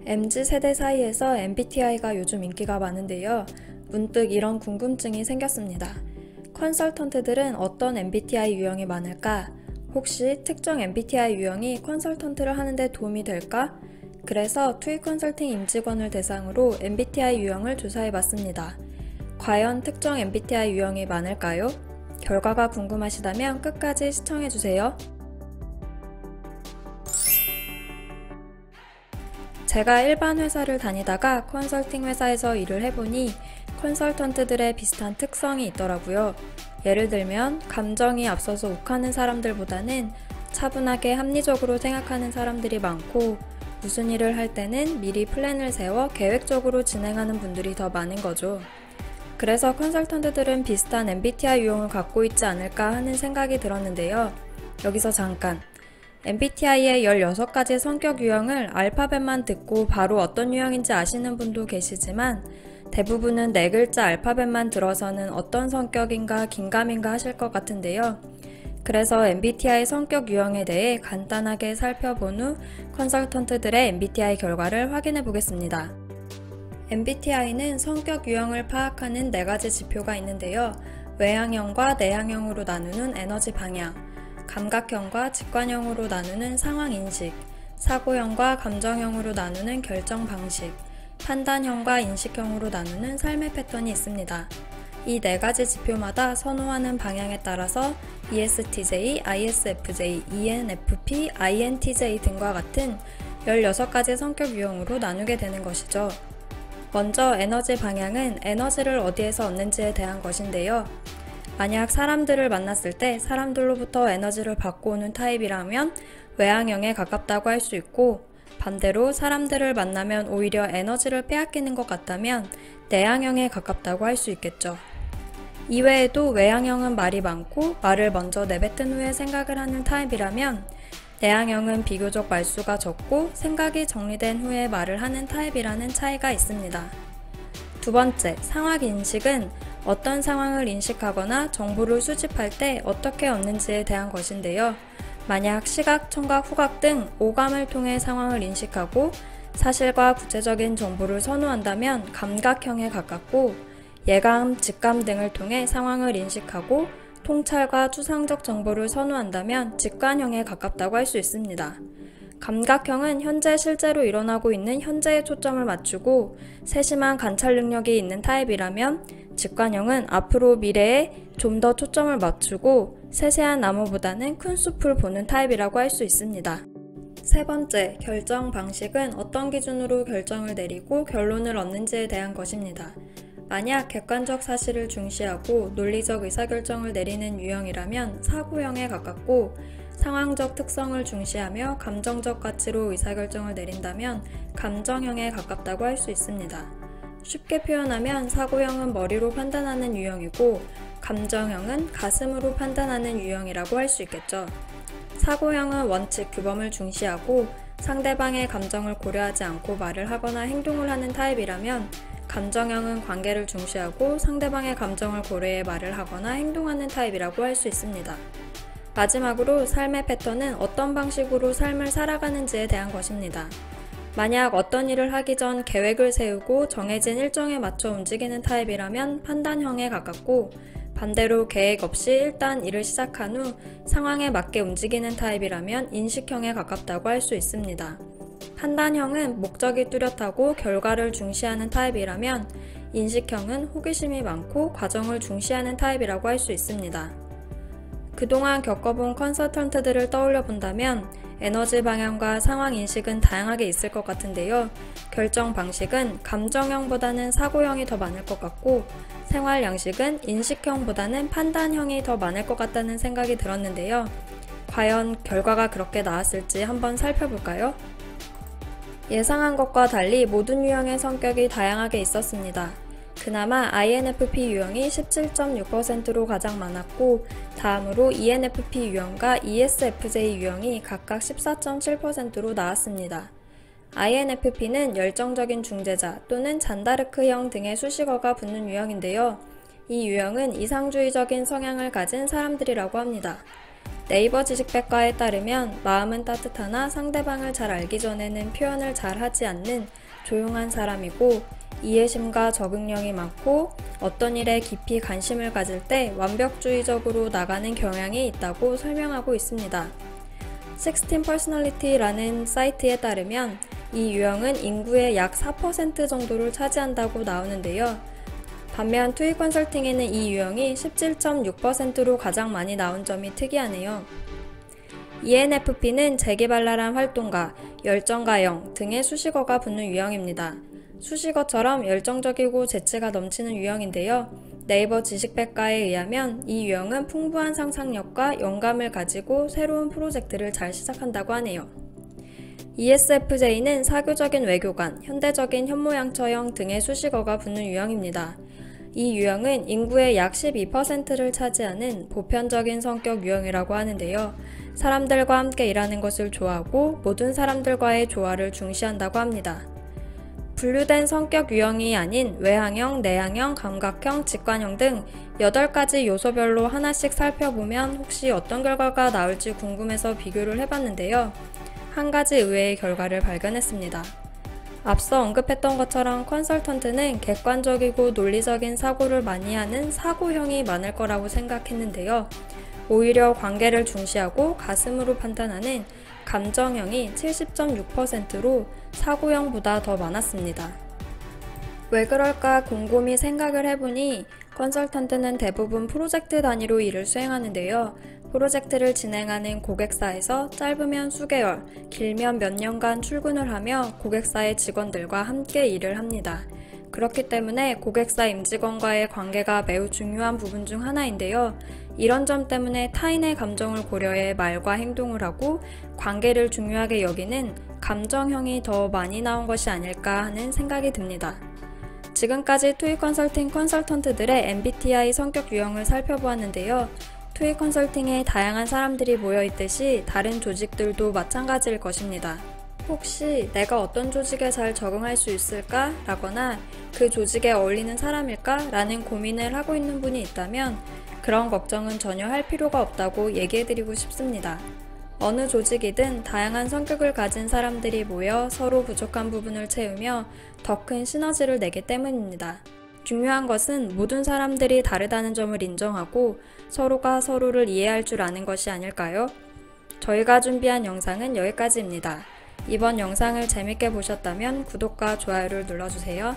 MZ세대 사이에서 MBTI가 요즘 인기가 많은데요. 문득 이런 궁금증이 생겼습니다. 컨설턴트들은 어떤 MBTI 유형이 많을까? 혹시 특정 MBTI 유형이 컨설턴트를 하는데 도움이 될까? 그래서 투이 컨설팅 임직원을 대상으로 MBTI 유형을 조사해봤습니다. 과연 특정 MBTI 유형이 많을까요? 결과가 궁금하시다면 끝까지 시청해주세요. 제가 일반 회사를 다니다가 컨설팅 회사에서 일을 해보니 컨설턴트들의 비슷한 특성이 있더라고요. 예를 들면 감정이 앞서서 욱하는 사람들보다는 차분하게 합리적으로 생각하는 사람들이 많고, 무슨 일을 할 때는 미리 플랜을 세워 계획적으로 진행하는 분들이 더 많은 거죠. 그래서 컨설턴트들은 비슷한 MBTI 유형을 갖고 있지 않을까 하는 생각이 들었는데요. 여기서 잠깐, MBTI의 16가지 성격 유형을 알파벳만 듣고 바로 어떤 유형인지 아시는 분도 계시지만, 대부분은 4글자 알파벳만 들어서는 어떤 성격인가 긴가민가 하실 것 같은데요. 그래서 MBTI 성격 유형에 대해 간단하게 살펴본 후 컨설턴트들의 MBTI 결과를 확인해 보겠습니다. MBTI는 성격 유형을 파악하는 4가지 지표가 있는데요. 외향형과 내향형으로 나누는 에너지 방향, 감각형과 직관형으로 나누는 상황 인식, 사고형과 감정형으로 나누는 결정 방식, 판단형과 인식형으로 나누는 삶의 패턴이 있습니다. 이 4가지 지표마다 선호하는 방향에 따라서 ESTJ, ISFJ, ENFP, INTJ 등과 같은 16가지 성격 유형으로 나누게 되는 것이죠. 먼저 에너지 방향은 에너지를 어디에서 얻는지에 대한 것인데요. 만약 사람들을 만났을 때 사람들로부터 에너지를 받고 오는 타입이라면 외향형에 가깝다고 할 수 있고, 반대로 사람들을 만나면 오히려 에너지를 빼앗기는 것 같다면 내향형에 가깝다고 할 수 있겠죠. 이외에도 외향형은 말이 많고 말을 먼저 내뱉은 후에 생각을 하는 타입이라면, 내향형은 비교적 말수가 적고 생각이 정리된 후에 말을 하는 타입이라는 차이가 있습니다. 두 번째, 상황 인식은 어떤 상황을 인식하거나 정보를 수집할 때 어떻게 얻는지에 대한 것인데요. 만약 시각, 청각, 후각 등 오감을 통해 상황을 인식하고 사실과 구체적인 정보를 선호한다면 감각형에 가깝고, 예감, 직감 등을 통해 상황을 인식하고 통찰과 추상적 정보를 선호한다면 직관형에 가깝다고 할 수 있습니다. 감각형은 현재 실제로 일어나고 있는 현재에 초점을 맞추고 세심한 관찰 능력이 있는 타입이라면, 직관형은 앞으로 미래에 좀 더 초점을 맞추고 세세한 나무보다는 큰 숲을 보는 타입이라고 할 수 있습니다. 세 번째, 결정 방식은 어떤 기준으로 결정을 내리고 결론을 얻는지에 대한 것입니다. 만약 객관적 사실을 중시하고 논리적 의사결정을 내리는 유형이라면 사고형에 가깝고, 상황적 특성을 중시하며 감정적 가치로 의사결정을 내린다면 감정형에 가깝다고 할 수 있습니다. 쉽게 표현하면 사고형은 머리로 판단하는 유형이고, 감정형은 가슴으로 판단하는 유형이라고 할 수 있겠죠. 사고형은 원칙, 규범을 중시하고 상대방의 감정을 고려하지 않고 말을 하거나 행동을 하는 타입이라면, 감정형은 관계를 중시하고 상대방의 감정을 고려해 말을 하거나 행동하는 타입이라고 할 수 있습니다. 마지막으로 삶의 패턴은 어떤 방식으로 삶을 살아가는지에 대한 것입니다. 만약 어떤 일을 하기 전 계획을 세우고 정해진 일정에 맞춰 움직이는 타입이라면 판단형에 가깝고, 반대로 계획 없이 일단 일을 시작한 후 상황에 맞게 움직이는 타입이라면 인식형에 가깝다고 할 수 있습니다. 판단형은 목적이 뚜렷하고 결과를 중시하는 타입이라면, 인식형은 호기심이 많고 과정을 중시하는 타입이라고 할 수 있습니다. 그동안 겪어본 컨설턴트들을 떠올려 본다면 에너지 방향과 상황 인식은 다양하게 있을 것 같은데요. 결정 방식은 감정형보다는 사고형이 더 많을 것 같고, 생활 양식은 인식형보다는 판단형이 더 많을 것 같다는 생각이 들었는데요. 과연 결과가 그렇게 나왔을지 한번 살펴볼까요? 예상한 것과 달리 모든 유형의 성격이 다양하게 있었습니다. 그나마 INFP 유형이 17.6%로 가장 많았고, 다음으로 ENFP 유형과 ESFJ 유형이 각각 14.7%로 나왔습니다. INFP는 열정적인 중재자 또는 잔다르크형 등의 수식어가 붙는 유형인데요. 이 유형은 이상주의적인 성향을 가진 사람들이라고 합니다. 네이버 지식백과에 따르면 마음은 따뜻하나 상대방을 잘 알기 전에는 표현을 잘 하지 않는 조용한 사람이고 이해심과 적응력이 많고 어떤 일에 깊이 관심을 가질 때 완벽주의적으로 나가는 경향이 있다고 설명하고 있습니다. 16 Personality라는 사이트에 따르면 이 유형은 인구의 약 4% 정도를 차지한다고 나오는데요. 반면 투이 컨설팅에는 이 유형이 17.6%로 가장 많이 나온 점이 특이하네요. ENFP는 재기발랄한 활동가, 열정가형 등의 수식어가 붙는 유형입니다. 수식어처럼 열정적이고 재치가 넘치는 유형인데요. 네이버 지식백과에 의하면 이 유형은 풍부한 상상력과 영감을 가지고 새로운 프로젝트를 잘 시작한다고 하네요. ESFJ는 사교적인 외교관, 현대적인 현모양처형 등의 수식어가 붙는 유형입니다. 이 유형은 인구의 약 12%를 차지하는 보편적인 성격 유형이라고 하는데요. 사람들과 함께 일하는 것을 좋아하고 모든 사람들과의 조화를 중시한다고 합니다. 분류된 성격 유형이 아닌 외향형, 내향형, 감각형, 직관형 등 8가지 요소별로 하나씩 살펴보면 혹시 어떤 결과가 나올지 궁금해서 비교를 해봤는데요. 한 가지 의외의 결과를 발견했습니다. 앞서 언급했던 것처럼 컨설턴트는 객관적이고 논리적인 사고를 많이 하는 사고형이 많을 거라고 생각했는데요. 오히려 관계를 중시하고 가슴으로 판단하는 감정형이 70.6%로 사고형보다 더 많았습니다. 왜 그럴까 곰곰이 생각을 해보니 컨설턴트는 대부분 프로젝트 단위로 일을 수행하는데요. 프로젝트를 진행하는 고객사에서 짧으면 수개월, 길면 몇 년간 출근을 하며 고객사의 직원들과 함께 일을 합니다. 그렇기 때문에 고객사 임직원과의 관계가 매우 중요한 부분 중 하나인데요. 이런 점 때문에 타인의 감정을 고려해 말과 행동을 하고 관계를 중요하게 여기는 감정형이 더 많이 나온 것이 아닐까 하는 생각이 듭니다. 지금까지 투이 컨설팅 컨설턴트들의 MBTI 성격 유형을 살펴보았는데요. 투이 컨설팅에 다양한 사람들이 모여있듯이 다른 조직들도 마찬가지일 것입니다. 혹시 내가 어떤 조직에 잘 적응할 수 있을까? 라거나 그 조직에 어울리는 사람일까? 라는 고민을 하고 있는 분이 있다면 그런 걱정은 전혀 할 필요가 없다고 얘기해드리고 싶습니다. 어느 조직이든 다양한 성격을 가진 사람들이 모여 서로 부족한 부분을 채우며 더 큰 시너지를 내기 때문입니다. 중요한 것은 모든 사람들이 다르다는 점을 인정하고 서로가 서로를 이해할 줄 아는 것이 아닐까요? 저희가 준비한 영상은 여기까지입니다. 이번 영상을 재밌게 보셨다면 구독과 좋아요를 눌러주세요.